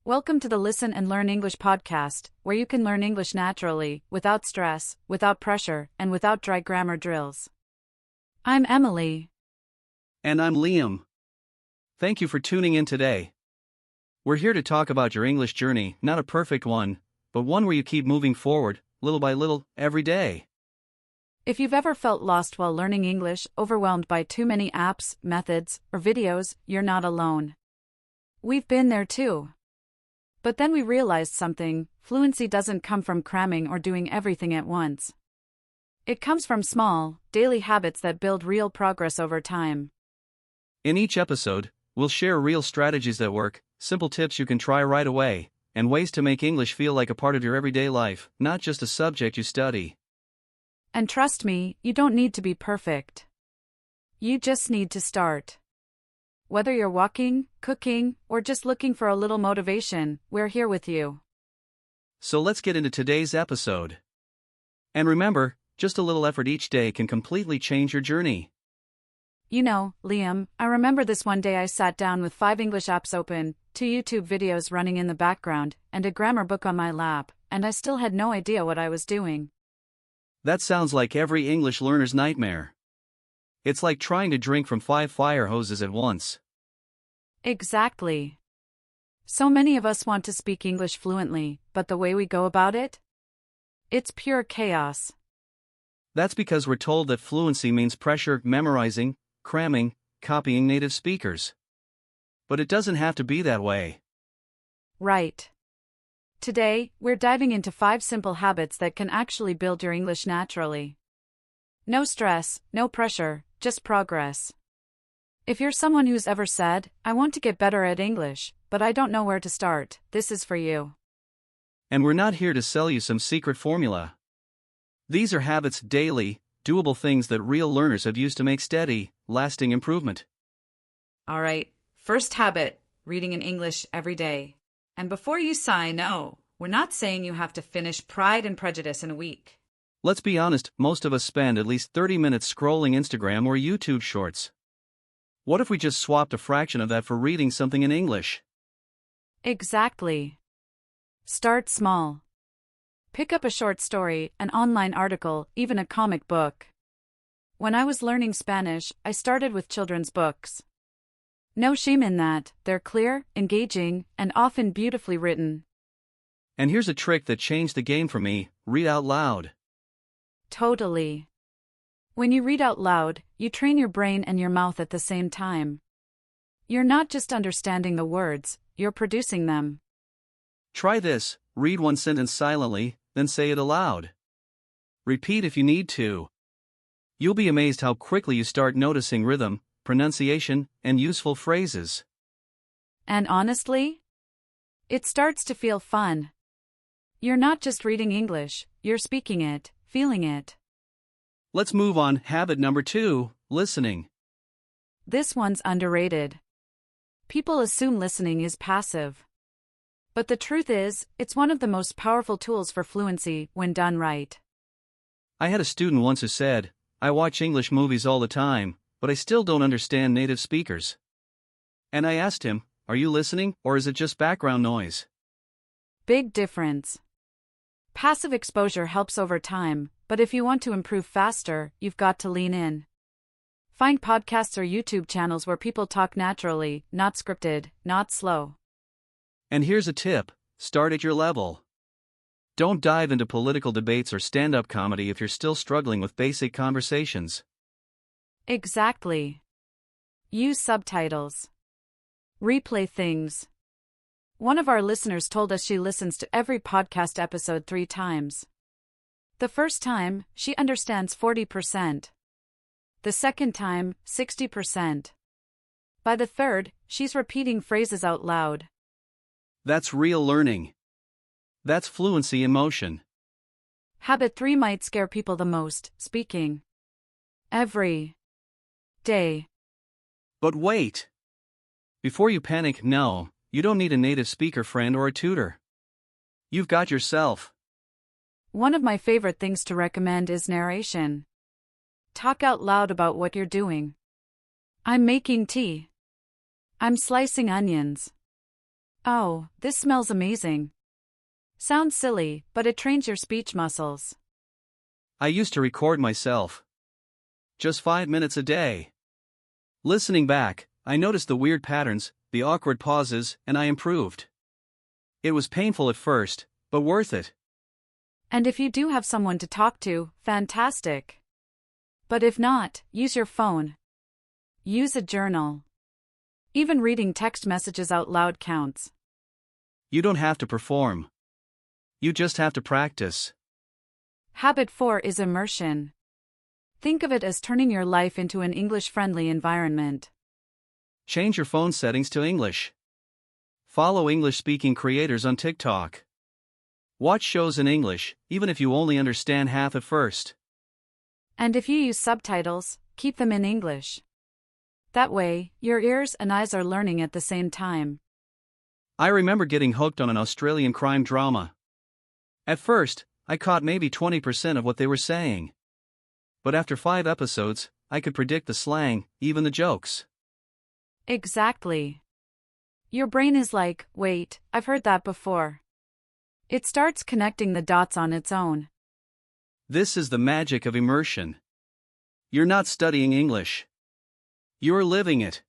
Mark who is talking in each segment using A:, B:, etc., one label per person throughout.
A: Welcome to the Listen and Learn English podcast, where you can learn English naturally, without stress, without pressure, and without dry grammar drills. I'm Emily.
B: And I'm Liam. Thank you for tuning in today. We're here to talk about your English journey, not a perfect one, but one where you keep moving forward, little by little, every day.
A: If you've ever felt lost while learning English, overwhelmed by too many apps, methods, or videos, you're not alone. We've been there too. But then we realized something: fluency doesn't come from cramming or doing everything at once. It comes from small, daily habits that build real progress over time.
B: In each episode, we'll share real strategies that work, simple tips you can try right away, and ways to make English feel like a part of your everyday life, not just a subject you study.
A: And trust me, you don't need to be perfect. You just need to start. Whether you're walking, cooking, or just looking for a little motivation, we're here with you.
B: So let's get into today's episode. And remember, just a little effort each day can completely change your journey.
A: You know, Liam, I remember this one day I sat down with 5 English apps open, 2 YouTube videos running in the background, and a grammar book on my lap, and I still had no idea what I was doing.
B: That sounds like every English learner's nightmare. It's like trying to drink from 5 fire hoses at once.
A: Exactly. So many of us want to speak English fluently, but the way we go about it? It's pure chaos.
B: That's because we're told that fluency means pressure, memorizing, cramming, copying native speakers. But it doesn't have to be that way.
A: Right. Today, we're diving into 5 simple habits that can actually build your English naturally. No stress, no pressure, just progress. If you're someone who's ever said, "I want to get better at English, but I don't know where to start," this is for you.
B: And we're not here to sell you some secret formula. These are habits, daily, doable things that real learners have used to make steady, lasting improvement.
A: All right, first habit, reading in English every day. And before you sigh, no, we're not saying you have to finish Pride and Prejudice in a week.
B: Let's be honest, most of us spend at least 30 minutes scrolling Instagram or YouTube shorts. What if we just swapped a fraction of that for reading something in English?
A: Exactly. Start small. Pick up a short story, an online article, even a comic book. When I was learning Spanish, I started with children's books. No shame in that, they're clear, engaging, and often beautifully written.
B: And here's a trick that changed the game for me: read out loud.
A: Totally. When you read out loud, you train your brain and your mouth at the same time. You're not just understanding the words, you're producing them.
B: Try this: read one sentence silently, then say it aloud. Repeat if you need to. You'll be amazed how quickly you start noticing rhythm, pronunciation, and useful phrases.
A: And honestly, it starts to feel fun. You're not just reading English, you're speaking it, feeling it.
B: Let's move on. Habit number 2, listening.
A: This one's underrated. People assume listening is passive. But the truth is, it's one of the most powerful tools for fluency when done right.
B: I had a student once who said, "I watch English movies all the time, but I still don't understand native speakers." And I asked him, "Are you listening, or is it just background noise?"
A: Big difference. Passive exposure helps over time, but if you want to improve faster, you've got to lean in. Find podcasts or YouTube channels where people talk naturally, not scripted, not slow.
B: And here's a tip: start at your level. Don't dive into political debates or stand-up comedy if you're still struggling with basic conversations.
A: Exactly. Use subtitles. Replay things. One of our listeners told us she listens to every podcast episode 3 times. The first time, she understands 40%. The second time, 60%. By the third, she's repeating phrases out loud.
B: That's real learning. That's fluency in motion.
A: Habit 3 might scare people the most: speaking every day.
B: But wait! Before you panic, no, you don't need a native speaker friend or a tutor. You've got yourself.
A: One of my favorite things to recommend is narration. Talk out loud about what you're doing. I'm making tea. I'm slicing onions. Oh, this smells amazing. Sounds silly, but it trains your speech muscles.
B: I used to record myself. Just 5 minutes a day. Listening back, I noticed the weird patterns, the awkward pauses, and I improved. It was painful at first, but worth it.
A: And if you do have someone to talk to, fantastic. But if not, use your phone. Use a journal. Even reading text messages out loud counts.
B: You don't have to perform. You just have to practice.
A: Habit 4 is immersion. Think of it as turning your life into an English-friendly environment.
B: Change your phone settings to English. Follow English-speaking creators on TikTok. Watch shows in English, even if you only understand half at first.
A: And if you use subtitles, keep them in English. That way, your ears and eyes are learning at the same time.
B: I remember getting hooked on an Australian crime drama. At first, I caught maybe 20% of what they were saying. But after 5 episodes, I could predict the slang, even the jokes.
A: Exactly. Your brain is like, wait, I've heard that before. It starts connecting the dots on its own.
B: This is the magic of immersion. You're not studying English. You're living it.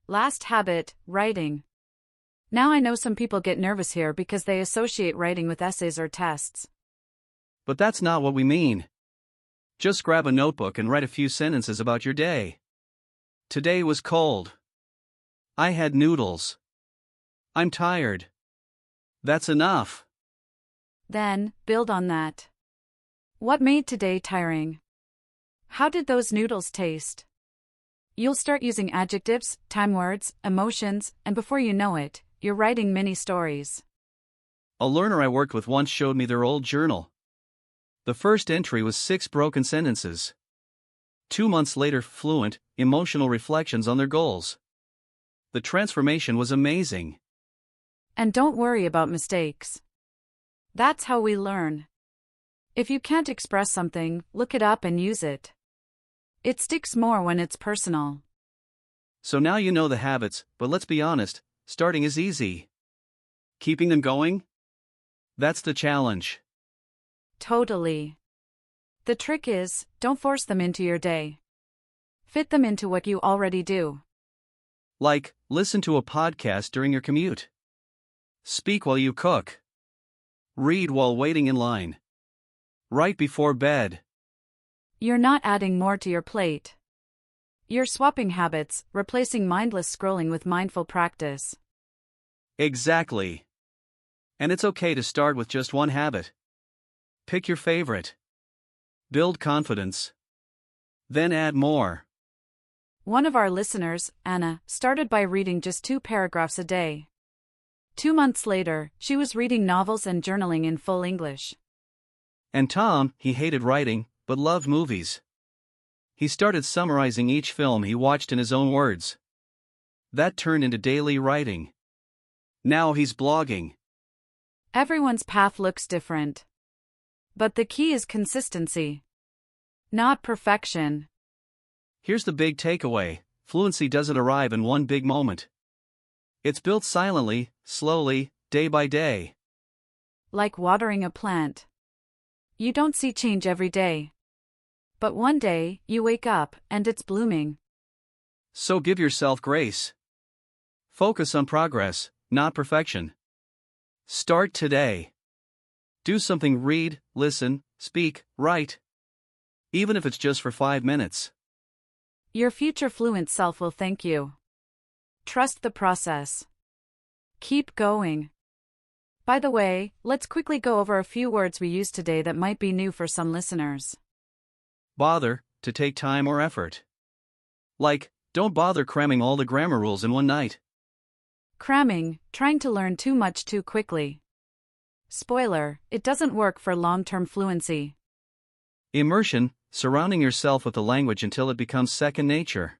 A: Last habit, writing. Now I know some people get nervous here because they associate writing with essays or tests.
B: But that's not what we mean. Just grab a notebook and write a few sentences about your day. Today was cold. I had noodles. I'm tired. That's enough.
A: Then, build on that. What made today tiring? How did those noodles taste? You'll start using adjectives, time words, emotions, and before you know it, you're writing mini stories.
B: A learner I worked with once showed me their old journal. The first entry was 6 broken sentences. 2 months later, fluent, emotional reflections on their goals. The transformation was amazing.
A: And don't worry about mistakes. That's how we learn. If you can't express something, look it up and use it. It sticks more when it's personal.
B: So now you know the habits, but let's be honest, starting is easy. Keeping them going? That's the challenge.
A: Totally. The trick is, don't force them into your day. Fit them into what you already do.
B: Like, listen to a podcast during your commute. Speak while you cook. Read while waiting in line. Write before bed.
A: You're not adding more to your plate. You're swapping habits, replacing mindless scrolling with mindful practice.
B: Exactly. And it's okay to start with just one habit. Pick your favorite. Build confidence. Then add more.
A: One of our listeners, Anna, started by reading just 2 paragraphs a day. 2 months later, she was reading novels and journaling in full English.
B: And Tom, he hated writing, but loved movies. He started summarizing each film he watched in his own words. That turned into daily writing. Now he's blogging.
A: Everyone's path looks different. But the key is consistency. Not perfection.
B: Here's the big takeaway: fluency doesn't arrive in one big moment. It's built silently, slowly, day by day.
A: Like watering a plant. You don't see change every day. But one day, you wake up, and it's blooming.
B: So give yourself grace. Focus on progress, not perfection. Start today. Do something: read, listen, speak, write. Even if it's just for 5 minutes.
A: Your future fluent self will thank you. Trust the process. Keep going. By the way, let's quickly go over a few words we used today that might be new for some listeners.
B: Bother, to take time or effort. Like, don't bother cramming all the grammar rules in one night.
A: Cramming, trying to learn too much too quickly. Spoiler, it doesn't work for long-term fluency.
B: Immersion, surrounding yourself with the language until it becomes second nature.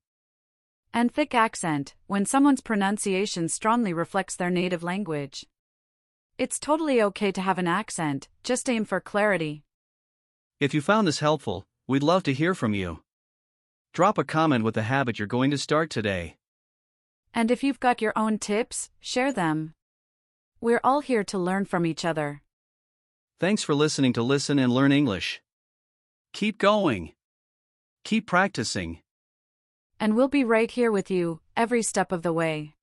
A: And thick accent, when someone's pronunciation strongly reflects their native language. It's totally okay to have an accent, just aim for clarity.
B: If you found this helpful, we'd love to hear from you. Drop a comment with the habit you're going to start today.
A: And if you've got your own tips, share them. We're all here to learn from each other.
B: Thanks for listening to Listen and Learn English. Keep going. Keep practicing.
A: And we'll be right here with you, every step of the way.